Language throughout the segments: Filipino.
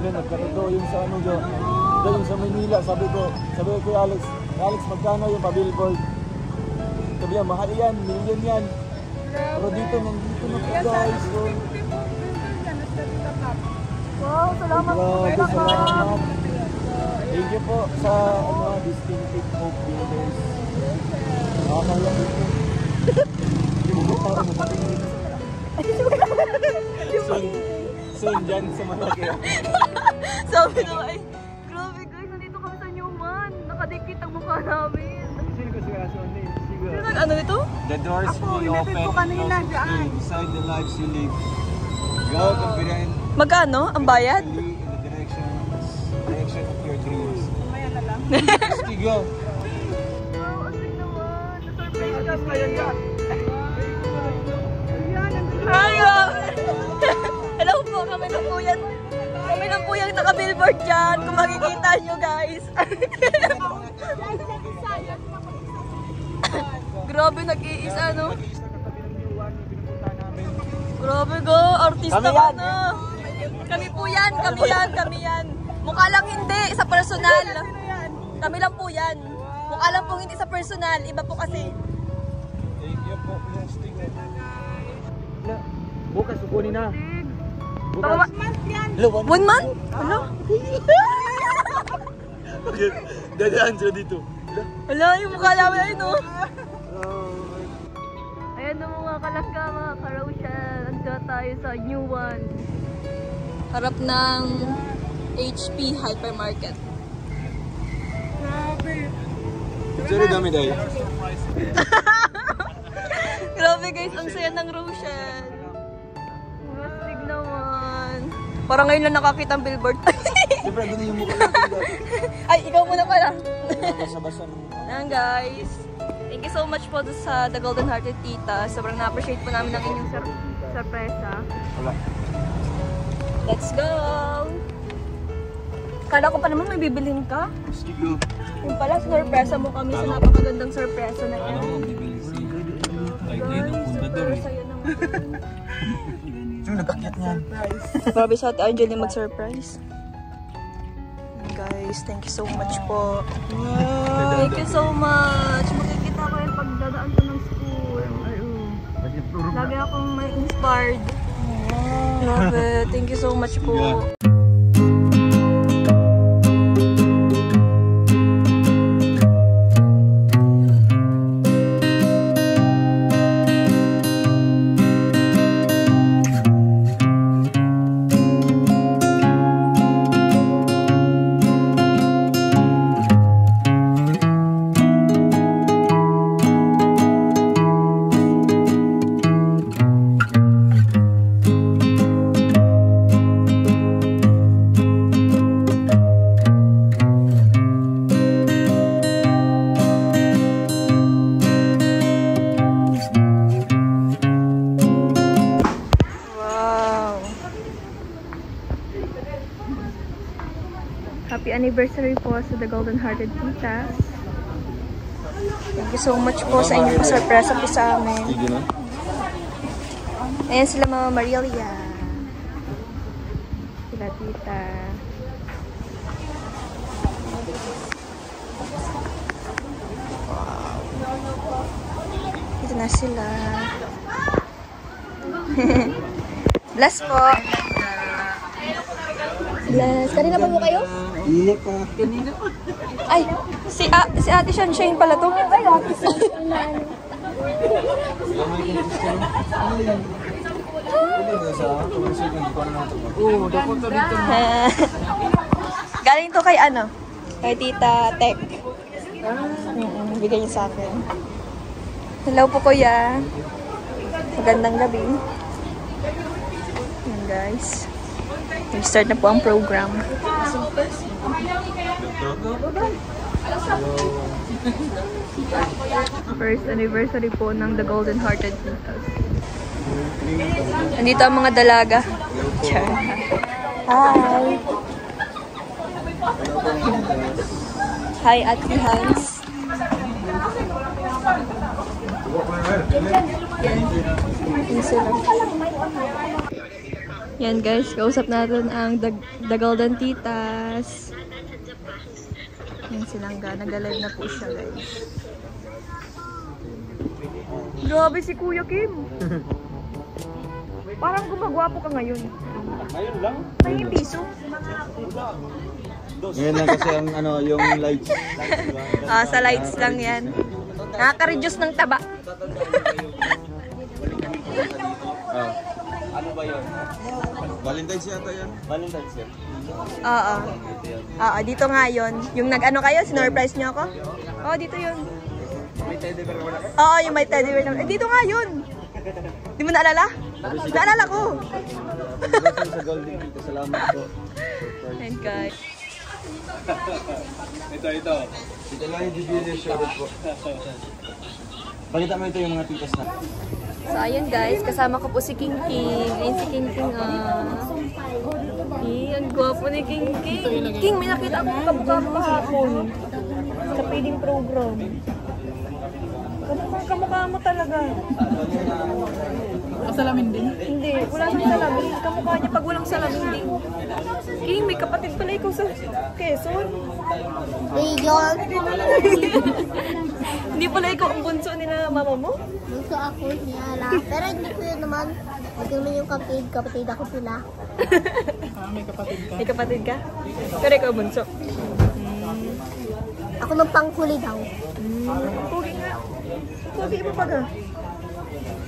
kami, nagkatotoo yung sa ano dyan. Doon sa Manila, sabi ko kay Alex, magkano yung pa-billboard? Sabi niya, mahal yan, million yan. Pero dito, nandito na po guys. So, wow, salamat po. Salamat. Thank you po sa Distinctive Hope Builders. Nakakaya dito. Soon dyan sa Malaki. Sabi na ay, grabe guys, nandito kami sa Newman. Nakadikit ang mukha namin. Ano ito? The doors will open inside the lives you live. Go confident. Magkano ang bayad? In the direction of your dreams. Mamaya na lang. Sige, go. Wow, asig naman. Na-surprise kami. Ay, hello po, kami lang po yan. Kami lang po yung naka-billboard dyan. Kung makikita nyo guys. Grabe, nag-iisa no? Grabe go, artista ka na. Kami po yan, kami yan. Mukha lang hindi, sa personal. Kami lang po yan. Mukha lang po hindi sa personal, iba po kasi. Thank you po. Bukas, sukunin na. Bukas. 1 month? Ano? Dadaan siya dito. Wala, yung mukha namin ay no. Ayan na mga kalangga, mga ka-Rochelle. Andito tayo sa New One. Harap ng HP Hypermarket. Sorry, dami dahil. Grabe guys, ang saya ng Rochelle. Mastig naman. Parang ngayon lang nakakita ang billboard. Siyempre, doon yung mukha natin. Ay, ikaw muna pala. Basa-basa. Ayan guys. Thank you so much po sa The Golden Hearted Tita. Sobrang na-appreciate po namin ang inyong sorpresa. Wala. Let's go! Kala ko pa naman may bibilhin ka. Sige, go. Yung pala, sorpresa mo kami sa napakagandang sorpresa na yan. Guys, saya naman. Sino nag-akyat niyan? Grabe sa Ate Angel mag-surprise. Guys, thank you so much po. Thank you so much. Makikita ko yung pagdadaan ko ng school. Lagi akong may inspired. Grabe, thank you so much po. Happy anniversary po sa The Golden Hearted Titas. Thank you so much po sa inyong sorpresa po sa amin. Ayan sila Mama Marilia. Sila Tita. Wow. Dito na sila. Bless po. Bless. Kanina pa po kayo? Kanina pa. Ay, si Ate Sunshine pala to. Ay, Ate Sunshine na ano. Galing to kay ano? Kay Tita Tech. Bigay niya sa akin. Hello po kuya. Magandang gabi. Ayan guys. Start na po ang program. First anniversary po ng The Golden Hearted Titas. Nandito ang mga dalaga. Char. Hi! Hi, Ate Hans. Yan. Yan sila. Yan guys, kausap natin ang The Golden Titas. Yan silang nag-live na po siya guys. Grabe si Kuya Kim. Parang gumagwapo ka ngayon. Ngayon lang? May piso. Ngayon lang kasi ang ano, yung lights. Sa lights lang yan. Nakaka-reduce ng taba. Ano ba yun? Valentine's yata yan? Valentine's yan? Oo. Oo, dito nga yun. Yung nag-ano kayo, sinurprise niyo ako? Oo, dito yun. May teddy bear wala? Oo, yung may teddy bear. Dito nga yun. Di mo naalala? Naalala ko. Sa Golden Tita, salamat po. And guys. Ito. Ito lang yung DBS show po. Pakita mo ito yung mga titas na. So, ayan guys, kasama ko po si King King. Ayun si King King, ang gwapo ni King King. King, may nakita akong kabukha mo kahapon. Sa feeding program. Kamukha mo talaga. Salamin din? Hindi, wala siyang salamin. Kamukha niya pag walang salamin din. King, may kapatid pala ikaw sa Quezon. Ayun. Hindi pala ikaw ang bunso nila mama mo? Gusto ako niya lang. Pero hindi ko yun naman. Magkano yung kapatid ako sila. May kapatid ka? May kapatid ka? Pero ikaw bunso. Ako nung panghuli daw. Pogi nga. Pogi mo pa ka?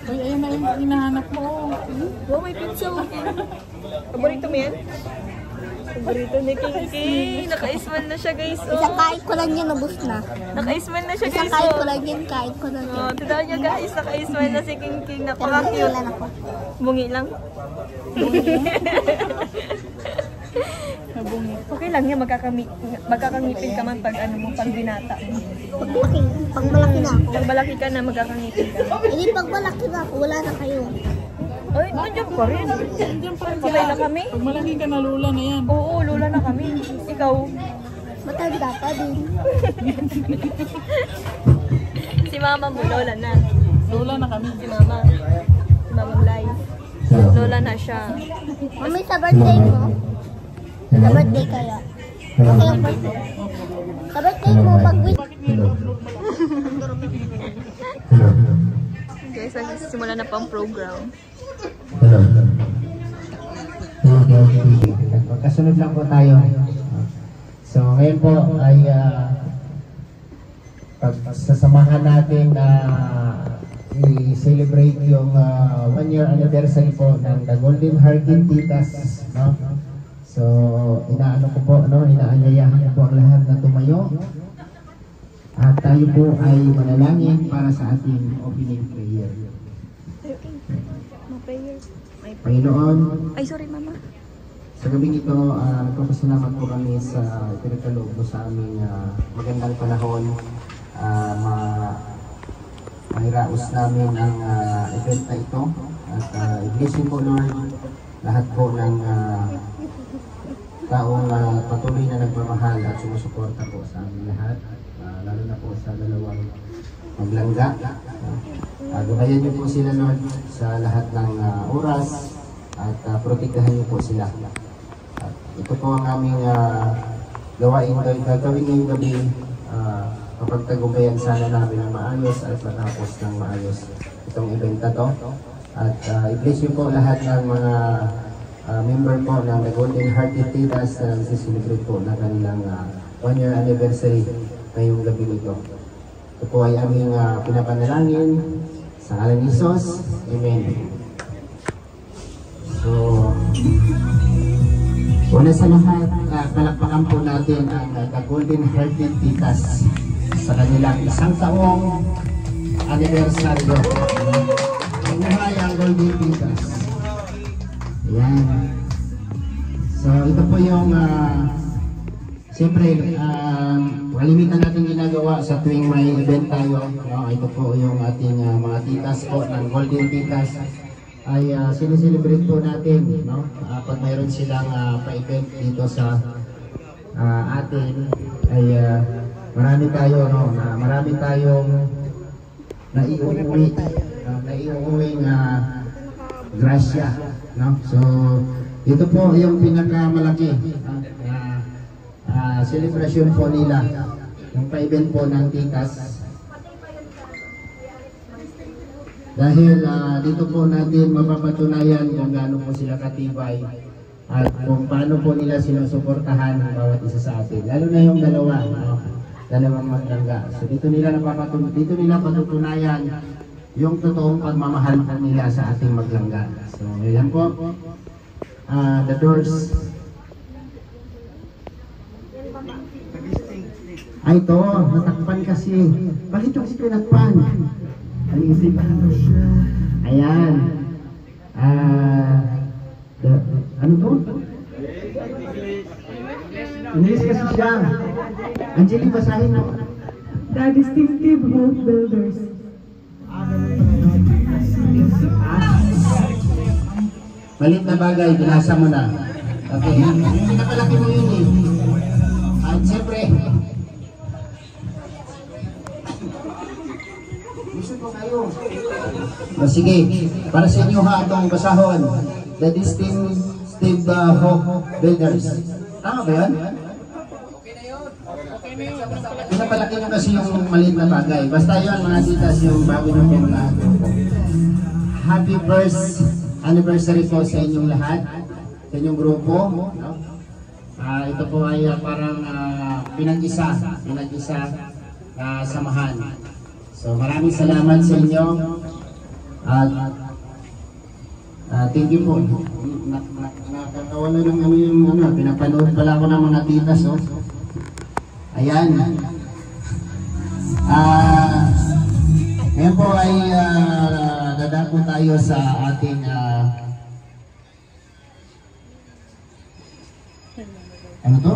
Ay, ayun na yung hinahanap mo. Wow, may pizza. Paborito mo yan? Paborito ni King King. Naka-smile na siya guys. Isang kain ko lang yun, ubus na. Naka-smile na siya Isang guys. kain ko lang yun, kain ko lang yun. Tignan niyo guys, naka-smile na si King King. Pero Napaka-cute. wala na ako. Bungi lang. Nabungi. Okay lang yan, magkakangipin ka man pag ano mo, pag binata. Pag malaki na ako. Pag malaki ka na, magkakangipin ka. Hindi pag malaki na ako, wala na kayo. Ay, nandiyan pa rin. Diyan pa rin. Sabay na kami. Pag malaki ka na, lula na yan. Oo, lola na kami. Ikaw, Matanda pa din. si mama mo, lola na. Lula na kami. Si mama. Si mama Blay. Lola na siya. Mami, sa birthday mo? Sa birthday kaya? Okay ang birthday. Sa birthday mo, pag-wish. Guys, simula na pang program. Magkasunod lang po tayo. So ngayon po ay pagsasamahan natin na i-celebrate yung 1 year anniversary po ng The Golden Hearted Titas, no? So inaano ko po, no, inaanyayahan po ang lahat na tumayo. At tayo po ay manalangin para sa ating opening prayer. Panginoon, Ay, sorry mama. sa gabing ito, nagpapasalamat po kami sa pinagkaloob mo sa aming magandang panahon. Mahiraos namin ang event na ito. At i-blessing po, Lord, lahat po ng taong patuloy na nagmamahal at sumusuporta po sa aming lahat. Lalo na po sa dalawang maglangga. Gabayan niyo po sila, Lord, sa lahat ng oras at protektahan niyo po sila. At ito po ang aming gagawin ngayong gabi. Kapag tagumpayan sana namin ang maayos at matapos ng maayos itong event na to. At i-bless niyo po lahat ng mga member po ng The Golden Hearted Titas na nagsiselebrate po na kanilang 1 year anniversary ngayong gabi nito. Ito po ay aming pinapanalangin sa ngalan ni Jesus. Amen. So, una sa lahat, palakpakan po natin ang The Golden Hearted Titas sa kanilang 1 taong anibersaryo. Mabuhay ang Golden Titas. Ayan. So, ito po yung siyempre, kalimitan natin ginagawa sa tuwing may event tayo. No? Ito po yung ating mga titas po ng Golden Titas ay sineselebrate po natin, no? Pag mayroon silang pa-event dito sa atin ay marami tayo, no? Marami tayong naiuuwing grasya, no? So Ito po yung pinakamalaki celebration po nila. Yung pa-event po ng Titas. Dahil dito po natin mapapatunayan kung gaano po sila katibay at kung paano po nila sinusuportahan ang bawat isa sa atin. Lalo na yung dalawang maglangga. So dito nila patutunayan yung totoong pagmamahal po nila sa ating maglangga. So yan po, the doors. Ay ito, natakpan kasi. Bakit yung kasi tinakpan? Alisip. Ayan. Ano to? English kasi siya. Angelique, basahin mo. The Distinctive Hope Builders. Malit na bagay, binasa mo na. Okay, yung pinapalaki mo yun eh. At siyempre, gusto ko kayo. Sige, para sa inyo ha, itong basahon. The Distinctive Hope Builders. Tama ba yan? Pinapalaki nyo kasi yung maliit na bagay. Basta yun mga titas, yung bago nyo pong happy first anniversary po sa inyong lahat, sa inyong grupo. Ito po ay parang pinag-isa samahan. So maraming salamat sa inyo at thank you po. Nakakawala ng pinapanood pala ako ng mga titas. Ayan. Ngayon po ay dadako tayo sa ating ano to?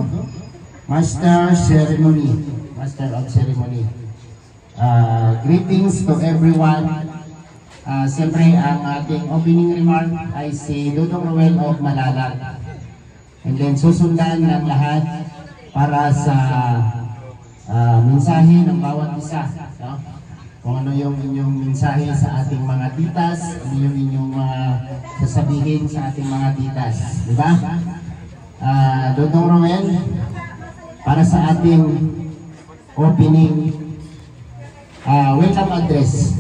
Master of Ceremony. Greetings to everyone. Siyempre ang ating opening remark ay si Dudong Roel of Malalag. And then susundan ng lahat para sa mensahe ng bawat isa, no? Kung ano yung inyong mensahe sa ating mga titas, ano yung inyong sasabihin sa ating mga titas, di ba? Dudong Roel, para sa ating opening welcome address.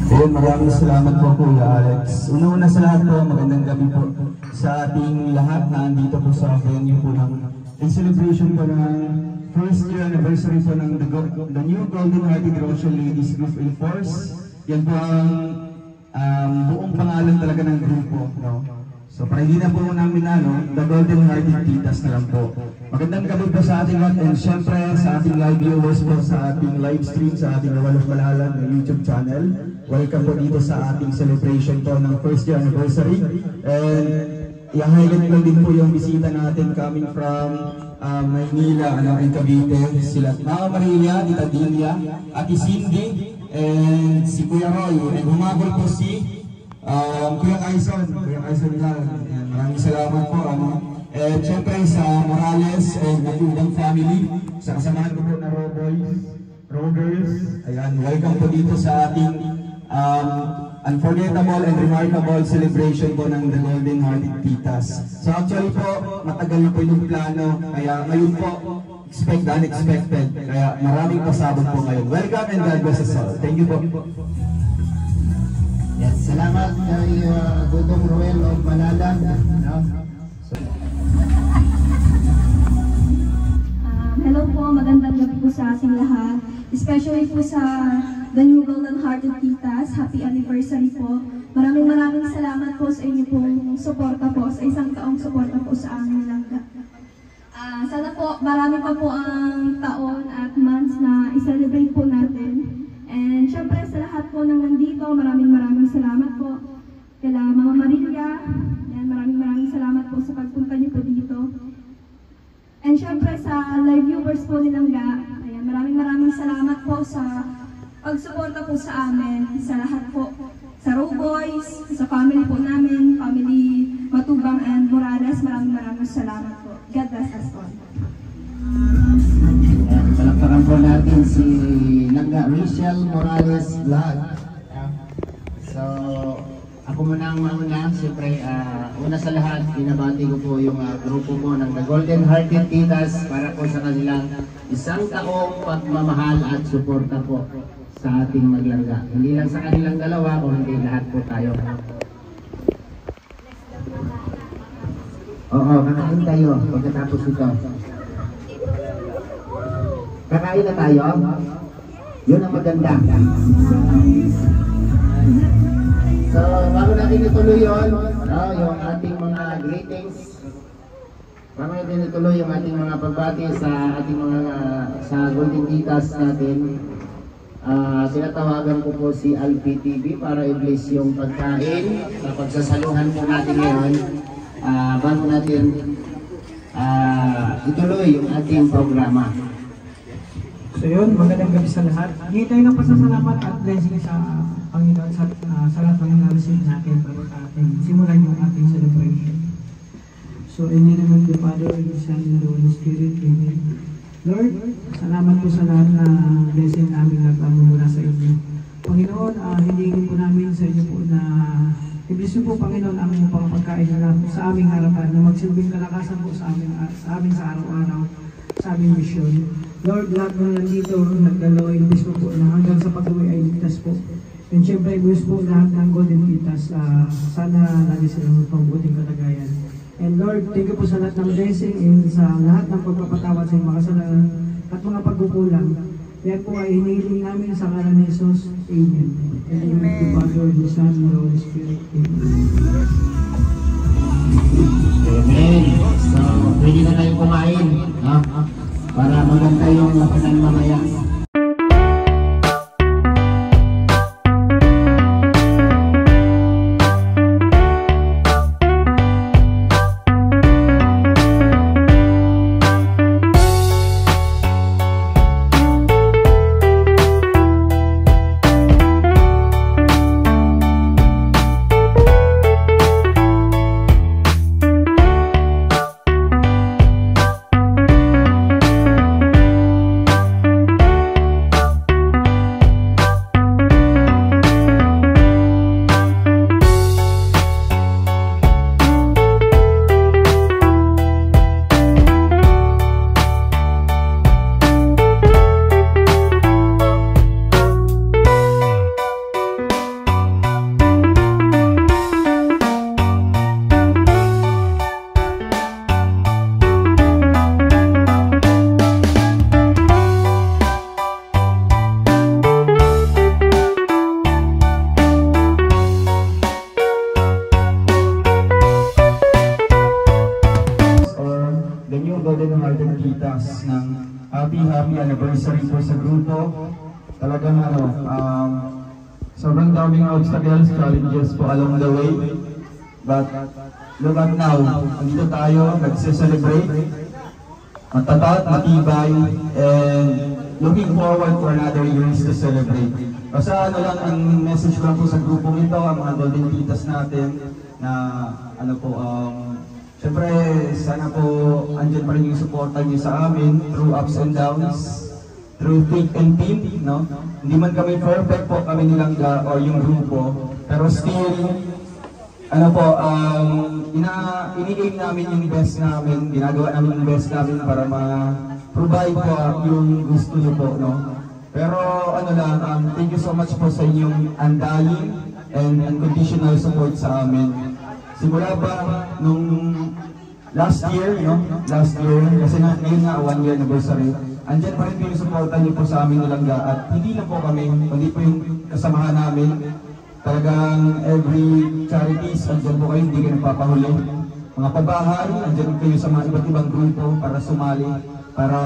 Ayun, maraming salamat po Kuya Alex. Una-una sa lahat po, magandang gabi po sa ating lahat na andito po sa venue po in celebration po ng first year anniversary po ng the new Golden Hearted Roshan Ladies Group in Force. Yan po ang buong pangalan talaga ng grupo, no? So para hindi na po namin the Golden Hearted Titas na lang po. Magandang gabi po sa ating lahat and syempre sa ating live viewers po sa ating live stream sa ating Nawal of Malalag na YouTube channel. Welcome po dito sa ating celebration po ng first year anniversary. And i-highlight ko din po yung bisita natin coming from Maynila, and Cavite. Sila Mama Maria, Tita Dilia, Ate Cindy, and si Kuya Roy. And humabol po si Kuya Aison lang. Maraming salamat po. And syempre sa Morales and Nagudang family, sa kasamahan ko po na Rogers. Ayan, welcome po dito sa ating unforgettable and remarkable celebration po ng The Golden Hearted Titas. So actually po, matagal na po yung plano, kaya ngayon po, expect the unexpected. Kaya maraming pasabog po ngayon. Welcome and God bless us all. Thank you po. Yes, salamat kay Dudong Roel of Malalag. Hello po, magandang gabi po sa ating lahat. Especially po sa The New Golden Hearted Titas. Happy anniversary po. Maraming salamat po sa inyo pong suporta po, sa isang taong suporta po sa aming langga. Sana po marami pa po ang taon at months na i-celebrate po natin. And syempre sa lahat po ng nandito, maraming salamat po. Kala Mama Maria, yan, maraming salamat po sa pagpunta niyo po dito. And syempre sa live viewers po nilang ayan, maraming salamat po sa pagsuporta po sa amin, sa lahat po. Sa Row Boys, sa family po namin, family Matubang and Morales, maraming salamat po. God bless us all. Palakpakan po natin si Nangga Rachel Morales Vlog. So, ako Unang-una, siyempre, una sa lahat, binabati ko po yung grupo po ng The Golden Hearted Titas para po sa kanilang isang taong pagmamahal at suporta po sa ating maglangga. Hindi lang sa kanilang dalawa, kundi lahat po tayo. Oo, kakain tayo pagkatapos ito. Kakain na tayo? Yun ang maganda. So, bago natin ituloy yun, yung ating mga greetings, bago natin ituloy yung ating mga pagbati sa ating mga sa Golden Titas natin, tinatawagan ko po si Alpi TV para i-bless yung pagkain sa pagsasaluhan po natin ngayon. Bago natin ituloy yung ating programa. So yun, magandang gabi sa lahat. Hingi tayo ng pasasalamat at blessing sa Panginoon sa lahat ng na-receive natin bago ating simulan yung ating celebration. So in the name of the Father, and the Son, and the Holy Spirit, Amen. Lord, salamat po sa lahat na blessing namin nagmamula sa inyo. Panginoon, hilingin po namin sa inyo po na i-bless po, Panginoon, ang inyong pagkain na sa aming harapan na magsilbing kalakasan po sa amin sa araw-araw, sa aming misyon. Lord, lahat na nandito nagdalo, i-bless po na hanggang sa pag-uwi ay ligtas po. And syempre, i-bless po lahat ng Golden Titas. Sana lagi silang pangbuting kalagayan. And Lord, thank you po sa lahat ng blessing and sa lahat ng pagpapatawad sa mga kasalanan at mga pagkukulang. Yan po ay hinihiling namin sa ngalan ni Jesus. Amen. And in the name of the Father, the Son, and the Holy Spirit. Amen. Amen. So, pwede na tayong kumain, para maganda yung makanan mamaya. Happy anniversary po sa grupo. Talagang sobrang daming obstacles, challenges po along the way. But look at now, andito tayo, nagse-celebrate. Matatat, matibay, and looking forward for another years to celebrate. Basta lang ang message ko lang po sa grupong ito, ang mga Golden Titas natin, na siyempre, sana po andyan pa rin yung supportan niyo sa amin through ups and downs, through thick and thin, no? Hindi man kami perfect po, kami nilangga o yung grupo, pero still, ini-aim namin yung best namin, ginagawa namin yung best namin para ma-provide po yung gusto niyo po, no? Pero thank you so much po sa inyong undying and unconditional support sa amin. Simula ba nung last year, kasi ngayon nga 1 year anniversary, andyan pa rin yung supportan niyo po sa amin nilangga at hindi lang po kami, kundi po yung kasamahan namin. Talagang every charities, andyan po kayo, hindi kayo nagpapahuli. Mga pabahay, andyan kayo sa mga iba't ibang grupo para sumali, para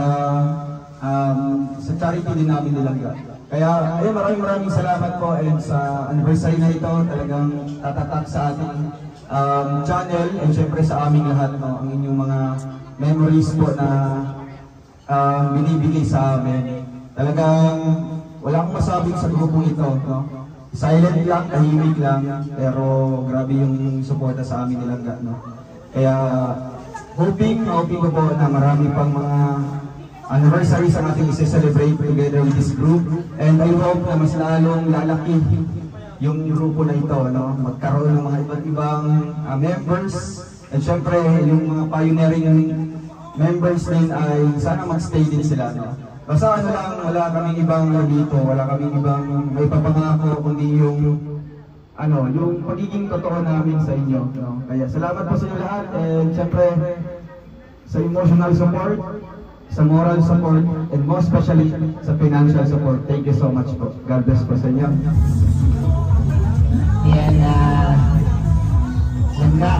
sa charity din namin nilangga. Kaya maraming salamat po, and sa anniversary na ito, talagang tatatak sa ating channel, and syempre sa aming lahat, no, ang inyong mga memories po na binibigay sa amin. Talagang wala akong masabing sa grupong ito, no? Silent lang, tahimik lang, pero grabe yung suporta sa amin nilangga, no? Kaya hoping ko po na marami pang mga anniversaries ang ating i-celebrate together with this group, and I hope na mas lalong lalaki yung grupo na ito, no? Magkaroon ng mga iba't ibang members, at syempre yung mga pioneering members din ay sana magstay din sila, no? Basta ano lang, wala kaming ibang dito, wala kaming ibang may papangako, kundi yung yung pagiging totoo namin sa inyo, no? Kaya salamat po sa inyo lahat, and syempre sa emotional support, sa moral support, and most especially sa financial support. Thank you so much po. God bless po sa inyo. Ayan, Langga,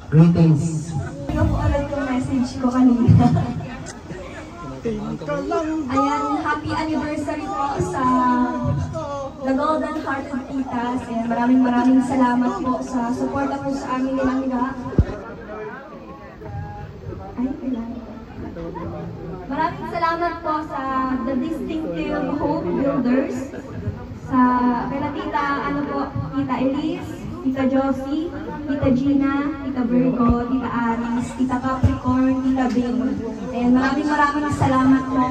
greetings. Ano po ulit yung message ko kanina? Ayan, happy anniversary po sa The Golden Hearted Titas. Ayan, maraming salamat po sa suporta po sa amin ni Langga. Maraming salamat po sa The Distinctive Hope Builders, sa kaya Tita, Tita Elise, Tita Josie, Tita Gina, Tita Virgo, Tita Aris, Tita Capricorn, Tita Bing. And maraming salamat po.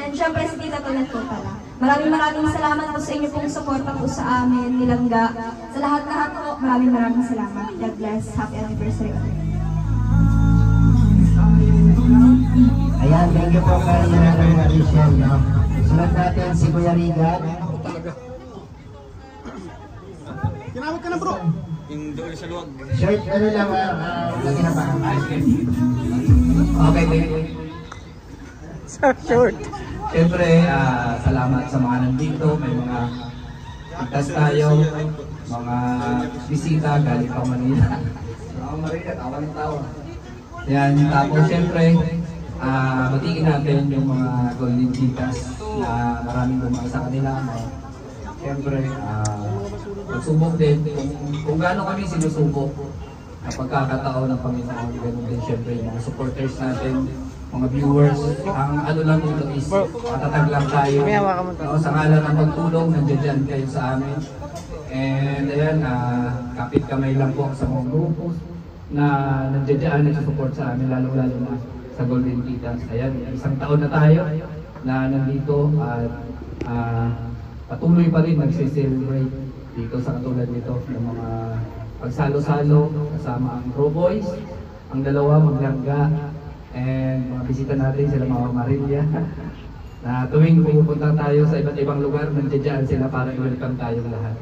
And syempre si Tita Tonet po pala. Maraming salamat po sa inyo pong suporta po sa amin, ni Langga. Sa lahat po, maraming salamat. God bless. Happy anniversary. Ayan, thank you po kay Rachel, no? Sunod natin si Kuya Rigan. Kinawag ka na, bro. Short, ano lang, lagi na ba? Okay, baby. So short. Siyempre, salamat sa mga nandito, may mga itas tayo, mga bisita galing pa Manila. Mga Marina, tawa ng tawa. Yan, tapos siyempre, batiin natin yung mga Golden Titas na maraming bumang sa kanila. Siyempre, magsubok din kung gaano kami sinusubok na pagkakataon ng Panginoon. Ganun din siyempre yung mga supporters natin, mga viewers. Ang ano lang dito is matatag lang tayo. Sa ngalan ng pagtulong, nandiyan dyan kayo sa amin. And ayan, kapit kamay lang po sa mga grupo na nandiyan nagsusupport sa amin, lalo-lalo na sa Golden Titas. Ayan, isang taon na tayo na nandito at patuloy pa rin nagse-celebrate dito sa katulad nito ng mga pagsalo-salo kasama ang Pro Boys, ang dalawa Maglangga, and mga bisita natin sila mga Marilya na tuwing pupunta tayo sa iba't ibang lugar, nandiyan sila para i-welcome tayong lahat.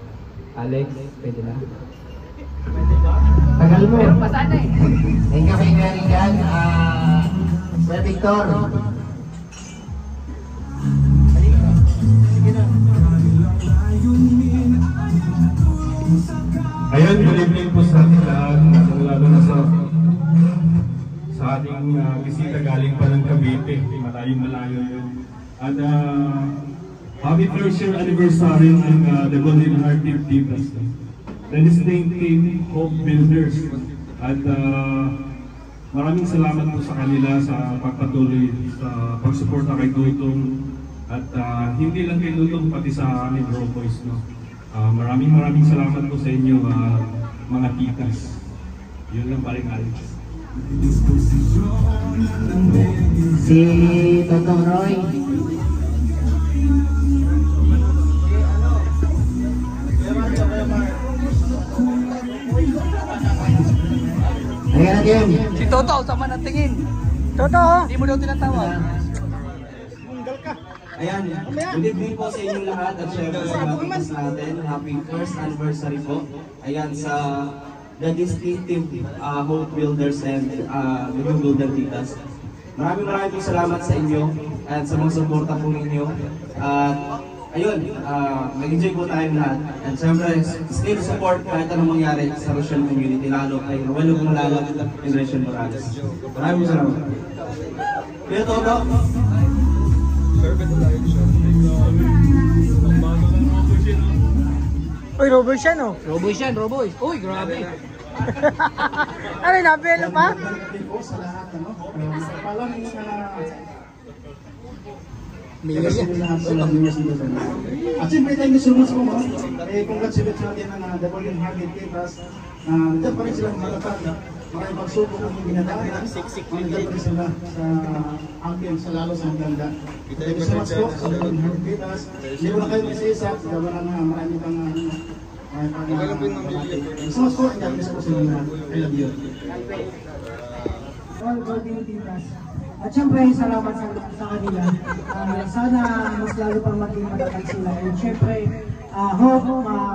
Alex, pwede na. Tagal mo. Meron pa sana eh. Thank you kay Rigan. Sir Victor. Ayan, good evening po sa ating lahat, lalo na sa ating bisita galing pa ng Cavite, malayo yun. At happy first year anniversary ng The Golden Hearted Titas, the Distinctive Hope Builders. At maraming salamat po sa kanila sa pagpatuloy sa pagsuporta kay Tutong. At hindi lang kay Tutong, pati sa aming Pro Boys, no? Maraming salamat po sa inyo, mga titas. Yun lang pa rin, Alex. Si Totong Roy. Ayan natin. Si Toto, sama ng tingin. Toto! Hindi mo daw tinatawag. Ayan, good evening po sa inyong lahat at syempre sa mga titas natin. Happy first anniversary po. Ayan sa The Distinctive Hope Builders and the New Golden Titas. Maraming salamat sa inyo at sa mga suporta po ninyo. At ayun, mag-enjoy po tayong lahat. At syempre, still support kahit anong mangyari sa Russian community, lalo kay Ruelo Malalag and Rachel Morales. Maraming salamat. Kaya Toto? Uy, Robert siya, no? Roboy. Uy, grabe. Ano, nabelo pa? At siyempre tayo so much po congratulate natin ang The Golden Hearted Titas. Nandiyan pa rin silang matatag maraming pagsubok ang ginadaanan. Magandang sila sa angkin, sa lalo sa hanggang. Thank you so much po sa Pilipinas. Hindi ko na kayo isa-isa. Gawa na marami pang so much po. Ang dami sa po sa mga. I love you. At syempre, salamat sa kanila. Sana mas lalo pang maging matatag sila. And syempre, hope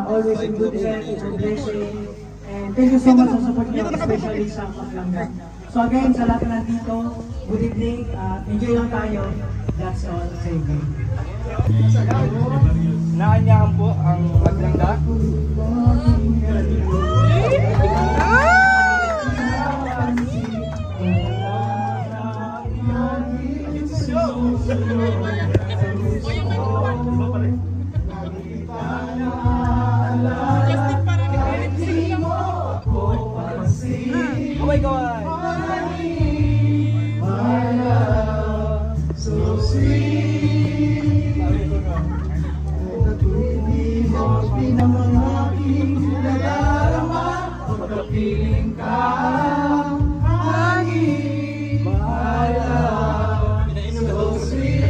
always in good health, good blessing. And thank you so much sa support niyo, especially sa Paglangga. So again, sa lahat na nandito, good evening. Enjoy lang tayo. That's all. Thank you. Naanyahan po ang Paglangga. Kaway kaway. My love, so sweet. Pag-ibig pinamangking nadarama, pagkapiling ka, hangin. My love, so sweet.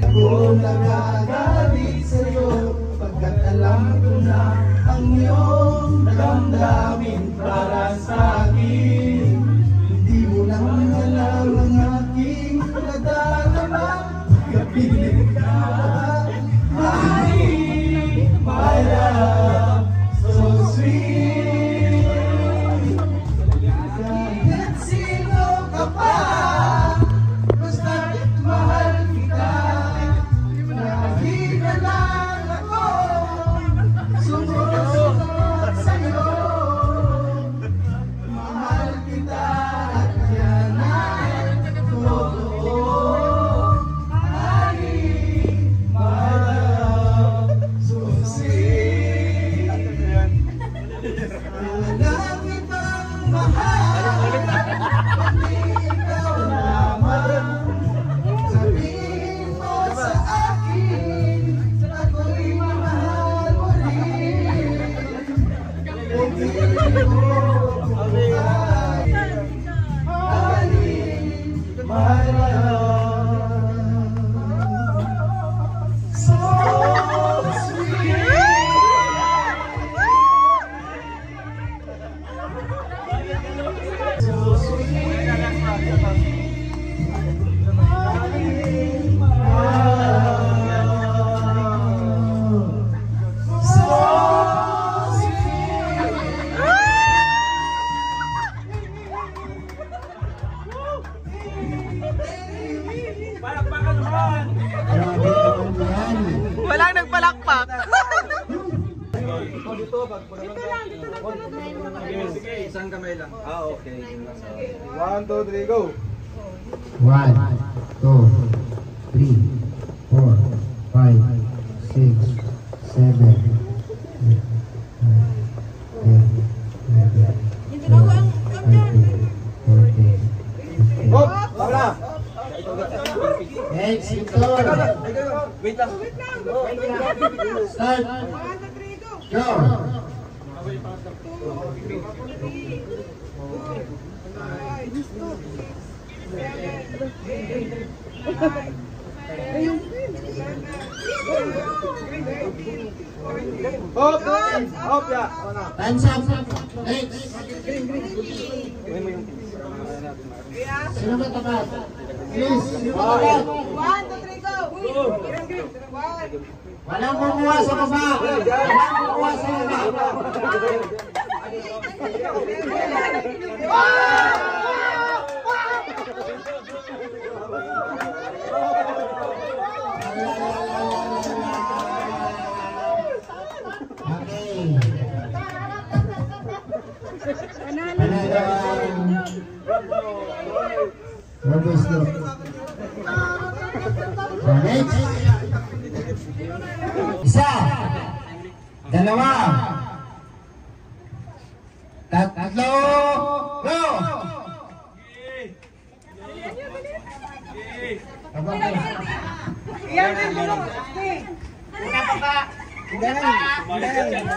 Ako nagagalit sa'yo, pagkat alam ko na ang iyong damdamin para sa akin. Hindi mo naman alam ang aking nadarama, kapiling ka. Honey, my love, so sweet. Kahit sino ka pa, basta't mahal kita. Lagi na lang ako sumunod sa'yo. Mahal kita at yan ay totoo. Honey, my love, so sweet. Walang ibang mahal, kundi ikaw lamang. Sabihin mo sa akin, ako'y mahal mo rin. Hindi mo honey, my love, so sweet. So sweet. Walang nagpalakpak. Dito lang. Sige, isang kamay lang. Okay. 1, 2, 3, go. 1, 2, 3, 4, 5, 6, 7, 8, 9, 10, 11, 12, 13, 14, 15. Wala. Next, Victor. Wait lang. Start. Go. Hop, ya. Time's up. Next. Sino ba tapat? Please, sino ba tapat? 1, 2, 3, go! Walang kumuha sa baba. Walang kumuha sa baba. Robos look. Next. Isa. Dalawa. Tatlo. Go!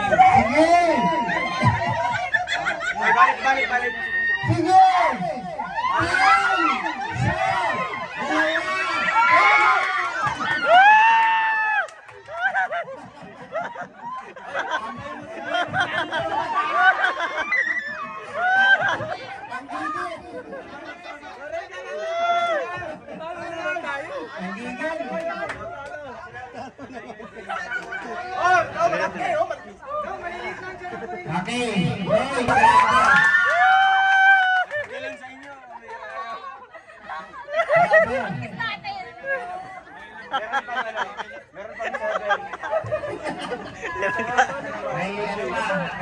Sige! Balik. Sige!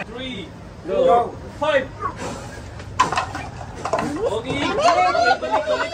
Three, go, 5. Okay. Panalo din po kami.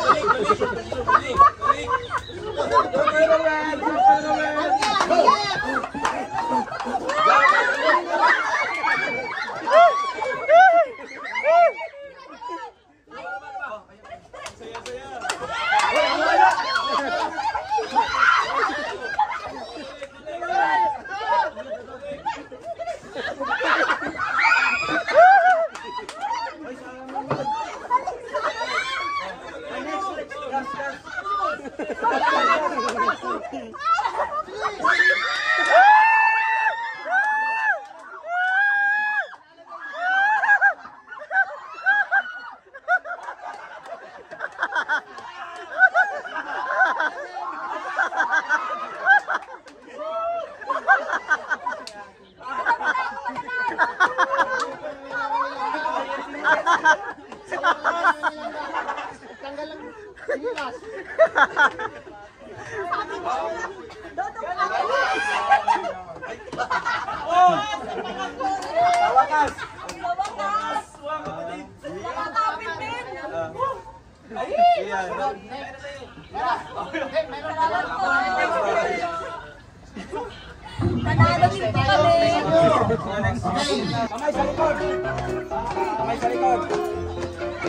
Kamay sa likod.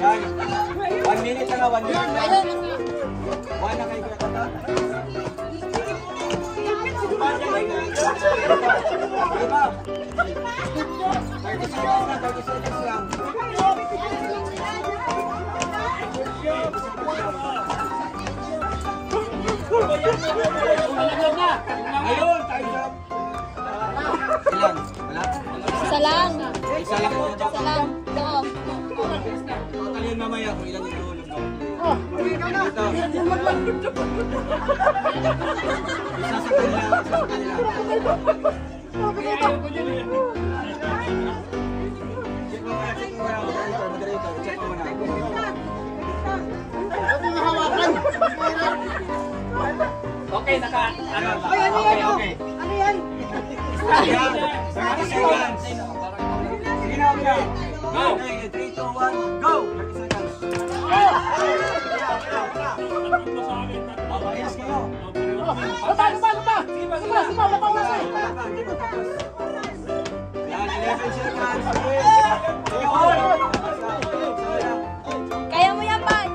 Yan. 1 minute na nga, 1 minute na. 1 na kayo, Kuya Tata. Diba? 30 seconds lang. Ayun, time up. Ilan? Wala? Isa lang. Isa lang. Isa lang. Oo. Talihan mamaya kung ilan yung tulog mo. Ito. Isa sa kanila. Check mo muna. Moderator. Check mo muna. Okay, naka. Okay. Ano yan? 30 seconds. Sige na, okay. Go! 3, 2, 1, go! 30 seconds. Ayos kayo. Yan, 11 seconds. Kaya mo yan, Pat.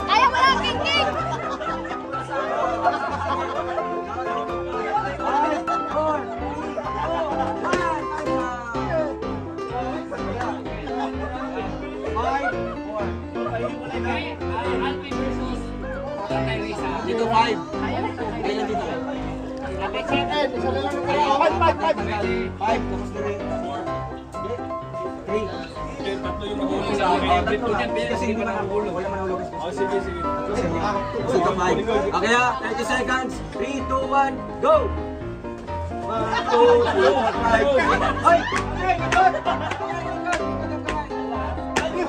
Kaya mo yan, King King. Dito 5. Kailan dito? 5. Tapos na rin. 3. Kasi hindi manahulog. Wala manahulog. Sige. Okay, 30 seconds. 3, 2, 1, go! 1, 2, 3, 5. Ay! Kaya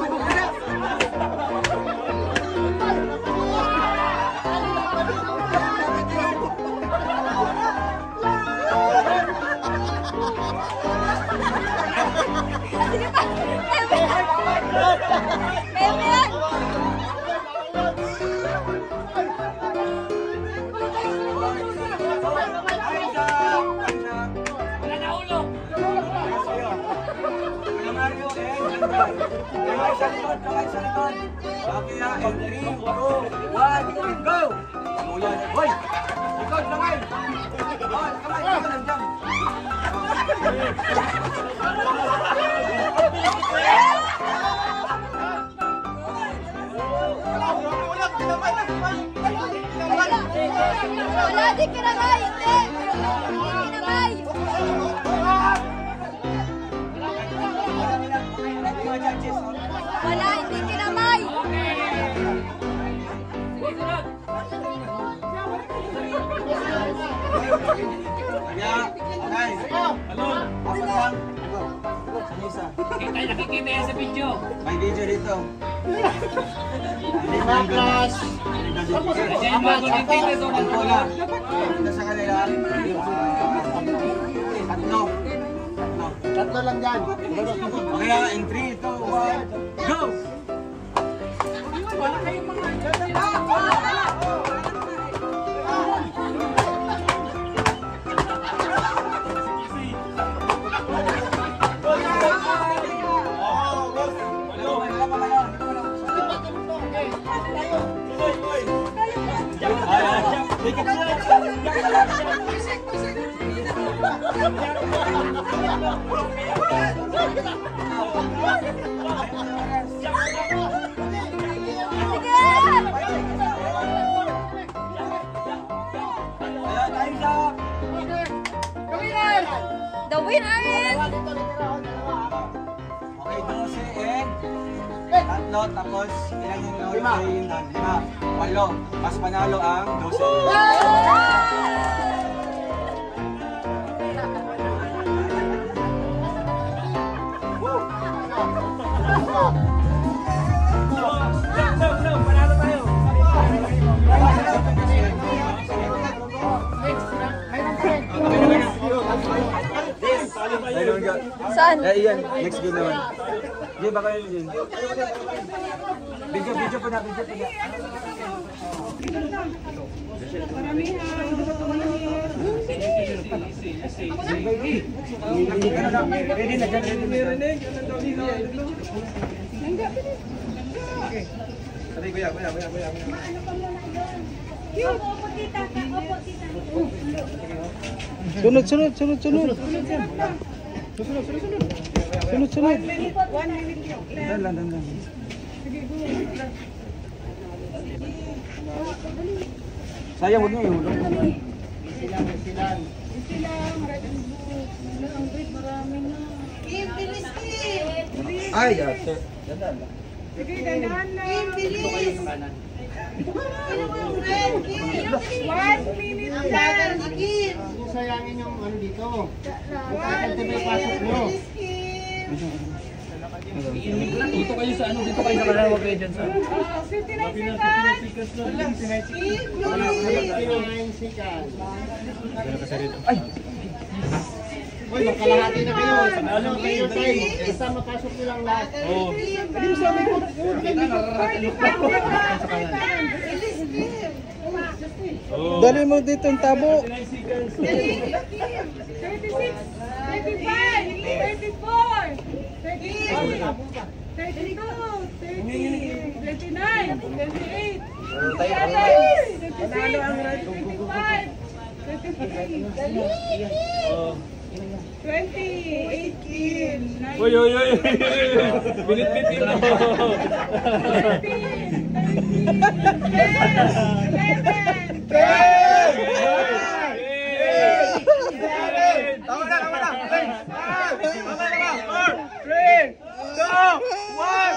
mo yan. Kamay sa likod. Okay, 3, 2, 1, go! Mulan. Hoy! Likod, kamay! Kamay, nandiyan. kinamay! Hindi! Hindi kinamay! Wala, hindi kinamay! Nakikita yan sa video. May video dito. Baklas! Diyan bago din tingin sa Ang bola. Ito sa kanila. Tatlo. Tatlo lang dyan. Kaya in 3, 2, 1, go! The winner is... Okay, 12 and tatlo, tapos ilan yung nahuli? 5. 8. Mas panalo ang 12. Panalo tayo. Saan? Iyan, next game naman. Hindi, baka yun din. Video po na. Ready na dyan, Sabi kuya. Sunod. Dan. Sayang, huwag niyo yung hulog. Silang. Ay, sir. Dandan. Sige, dandan lang. Dito kayo sa kanan. 1 minute lang. Sayangin yung ano dito. Kung may pasok nyo. Dito kayo sa ano, dito kayo sa kalawa kayo dyan sa... 59 seconds. Ay! Uy, magkalahati na kayo. Ano kayo tayo? Isa mapasok nyo lang lahat. Oo. Hindi mo sabi ko. Dali mo dito ang tabo. 36, 35, 34, 38, 32, 30, 29, 28, 27, 28, 20, 18, 19, Uy. Binit-bitin mo. 11, 10, 9, 8, 7, 6, 5, 4, 3, 2, 1.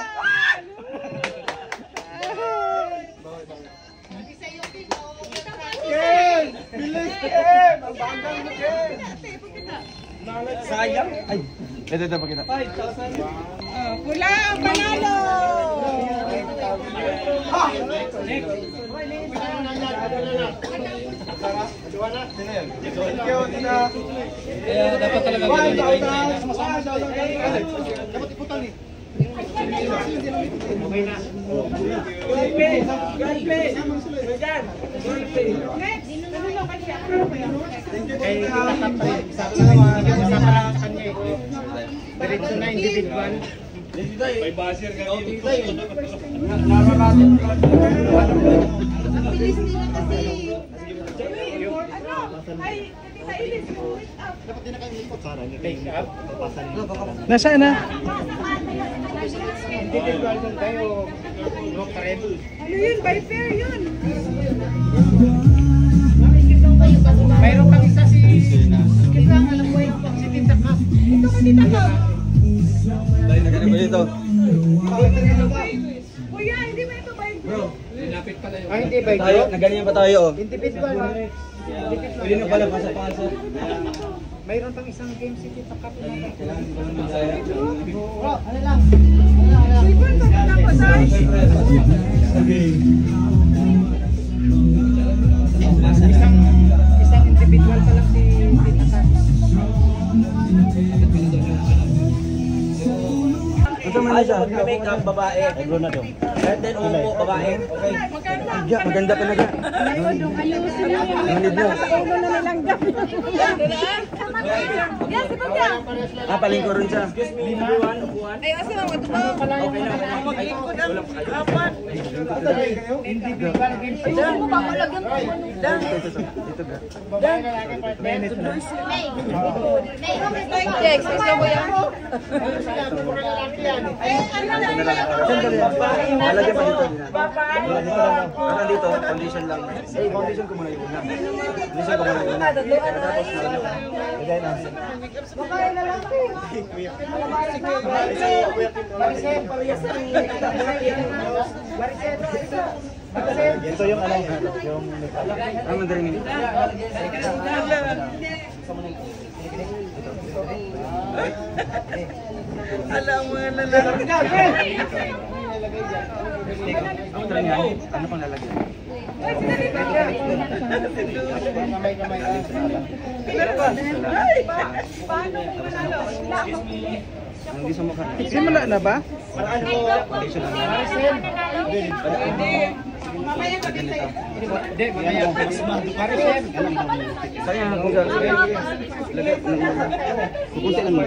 Sayang. Ay. Ito pakita. pula ang panalo! Kaya dapat talaga ganun. Dapat iputan eh. Diretso na individual. May basir ka dito. Bilis nila kasi. Ay, Dapat din na kayo ikot. Para take up. Nasaan na? Individual doon tayo. Group pa rin. ano yun? By fair yun. Nakikita kayo Mayroon pang isa si... Kita nga alam mo yung si Tita Ka. Ito ka Tita Ka. Dahil nagano ko dito. Kuya, hindi ba ito ba ito? Bro, Lapit pala yun. Hindi ba ito? tayo, naganyan pa tayo. Individual ha. Pwede na pala pasa-pasa. Mayroon pang isang game si Tita Ka. Kailangan ko lang masaya. Bro, ano lang? Sipon ka na pa tayo. Isang individual pa lang si Tita Ka. Ito man na siya. Makeup babae. And then upo babae. Okay. Maganda talaga. Ayusin lang yung makeup na sa ulo na nilang gamit. Yan, sipon ka. Paling ko rin siya. Ay, kasi mga ito ba? Maglingkod ang apat. Individual game si Ayusin mo ba ako lagyan mo? Tex, isa mo yan. Lalagyan pa dito. Parang dito, condition lang. Condition ko muna yung una. Condition ko muna yung una. Tapos lagay na. Ito yung ano, yung ang mandarin nito. Alam mo na lalaki. Ang try niya, ano pang lalagyan? Paano mo manalo? Ang di sumukha. Simula na ba? Mamaya maganda yun. Hindi, mamaya. Maricel. Sayang ako dyan. Lagay. Kukunti lang mo.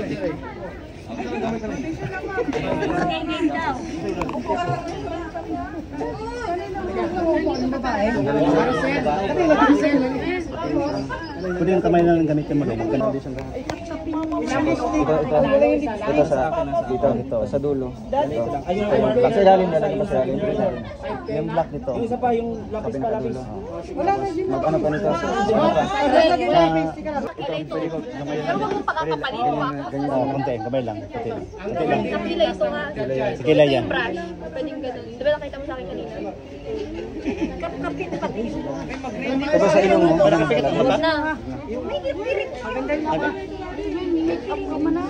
Pwede yung kamay lang gamit yung mga Ito sa dito sa dulo. Sa ilalim na lang sa ilalim. Yung black nito. Yung isa pa yung lapis pa lapis. Wala na din. Mag-ano pa nito? Pero wag mong pakakapalit mo ako. Oo, konti. Kamay lang. Konti lang. Konti lang. Sa kilay, so nga. Sige lang yan. Brush. Pwedeng ganun. Di ba nakita mo sa akin kanina? Kapit pati. Ito sa ilong mo. Parang Huwag na. Make-up ka man na.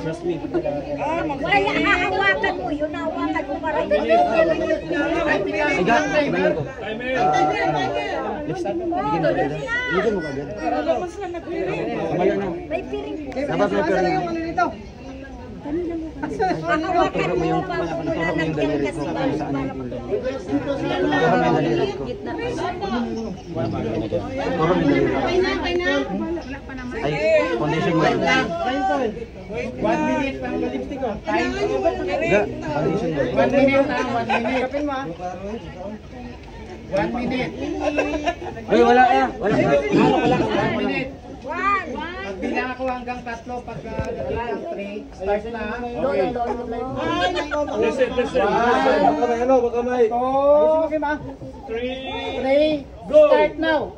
Wala, hahawakan mo yun. Hahawakan mo para yun. Iga, iba ko. Lipstick. Bigyan mo ka dyan. Kamala na. Dapat may piring. Turo mo yung daliri ko kung saan yung ulo. Turo mo yung daliri ko. Turo mo yung daliri ko. Ay, condition mo. 1 minute pang lipstick ko. Iga, condition mo. 1 minute ha, 1 minute. Kapin mo ha. 1 minute. Uy, wala kaya. Wala. Wala. 1 minute. Magbilang ako hanggang 3 pagka 3. Start na ha. Okay. Bakamay, ano? Bakamay. 3, go! Start now.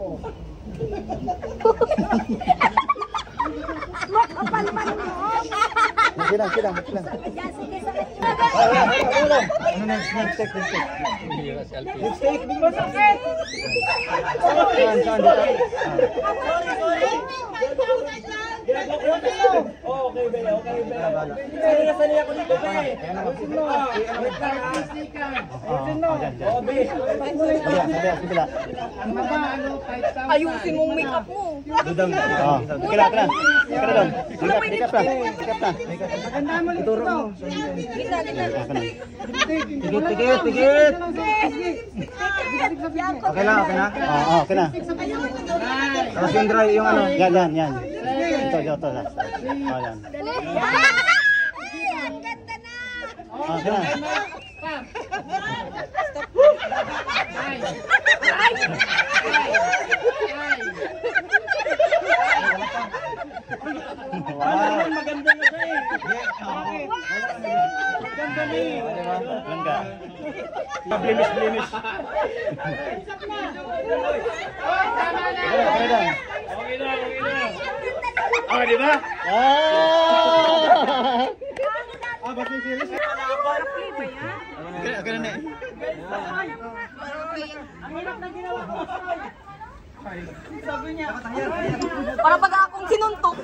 Kilang. Ano next? Lipstick. Lipstick. Saan dito? Okay, Bea. Sanay ako dito, Bea. Ayusin mong makeup mo. Dudang. Kira. Dikap na. Ituro mo. Tigit. Okay na. Oo, okay na. Tapos yung dry, yung ano. Yan. Ito. Yan. Ang ganda na! Okay na. Maganda na siya eh. Maganda na eh. Langga. Blimis. Okay na. Ah, di ba? Ba't may series? Ganun na eh. Sabi niya. Para pag akong sinuntok.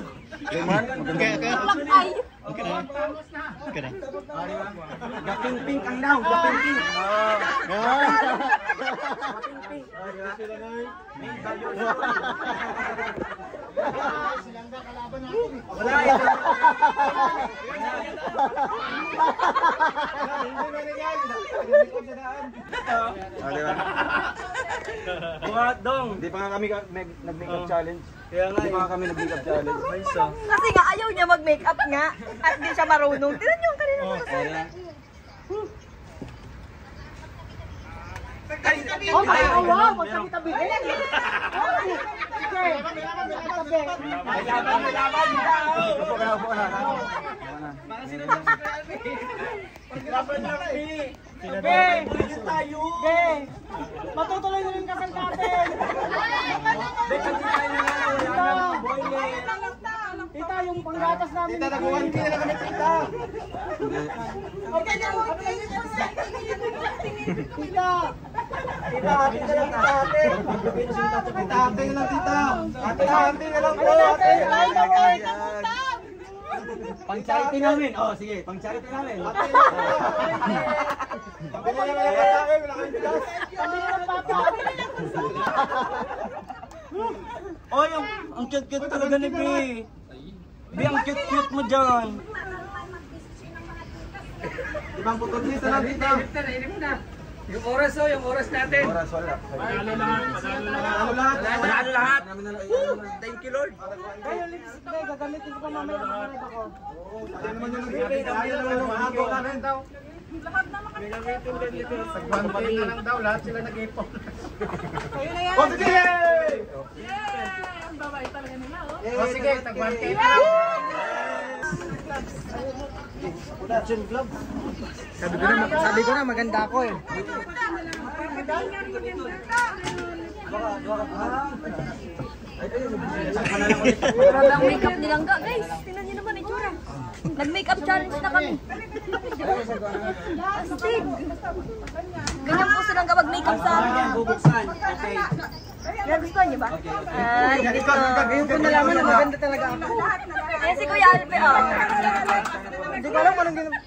Lakay. Okay na. Gaping-ping ang daw. Gaping-ping. Gaping-ping. Silangga kalaban natin. Wala ito. Dong, di pa nga kami nag-makeup challenge. Kaya nga, di pa nga kami nag-makeup challenge. Kasi nga ayaw niya mag-makeup nga at di siya marunong. Tignan niyo ang kanina mga sana. Wow, magkakitabi. Matutuloy na rin kasal natin. Tita, yung panggatas namin. Tita, naguhan ka na kami, tita. Tita, Ate na lang, ate. Ate na lang, tita. Ate na lang po, ate. Pang-charity namin. Oh, sige, pang-charity namin. Oh, ang cute-cute talaga ni Bi. Bi, ang cute-cute mo dyan. Ibang putol dito lang, tita. Yung oras natin. Oras, wala. Panalo lahat. Thank you, Lord. kayo lipstick na gagamitin ko pa mamaya ng mga iba ko. Lahat naman kami nag-ipon. Pagbantin na lang daw, lahat sila nag-ipon. Kayo na yan. Oh, sige! Yeah! Ang babae talaga nila, oh. Oh, sige, tagbantin. Production Club. Sabi ko na maganda ako eh. Ang makeup ni Langga, guys. Tingnan niyo naman itsura. Nag-makeup challenge na kami. Astig. Ganyan po silang kapag makeup sa akin. Bubuksan. Okay. Nagustuhan niyo ba? Ay, dito. Ngayon ko nalaman na maganda talaga ako. Ayan si Kuya Alpe, oh. Hindi ko alam kung anong ginawa.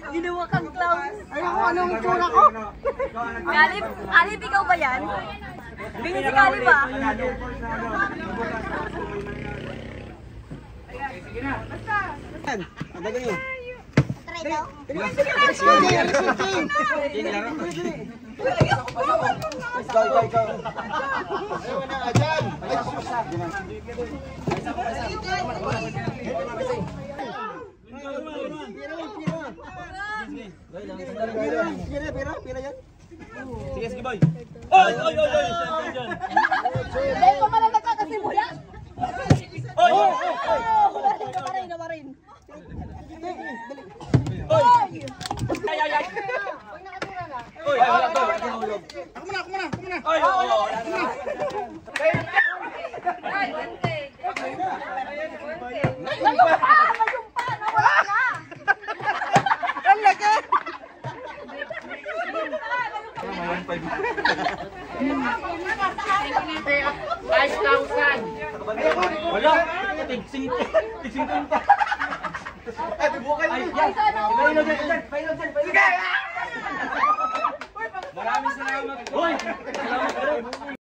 Ginawa kang clown. Ayaw ko anong itsura ko. Alip, ikaw ba yan? Bingin si Kalip ba? Ang bagay nyo. Try daw. Ikaw. Ayaw na nga dyan. Pira yan. Sige, boy. Oy! Hindi ko pala nagkakasimula. Oy! Nabarin. Oy! Ako muna. Oy! Ay, bante. Nayumpa! Nawala na! Ang laki! Wala! Tigsing pa! Ay, bubukan mo! Pailo dyan! Sige! Maraming salamat! Hoy! Salamat!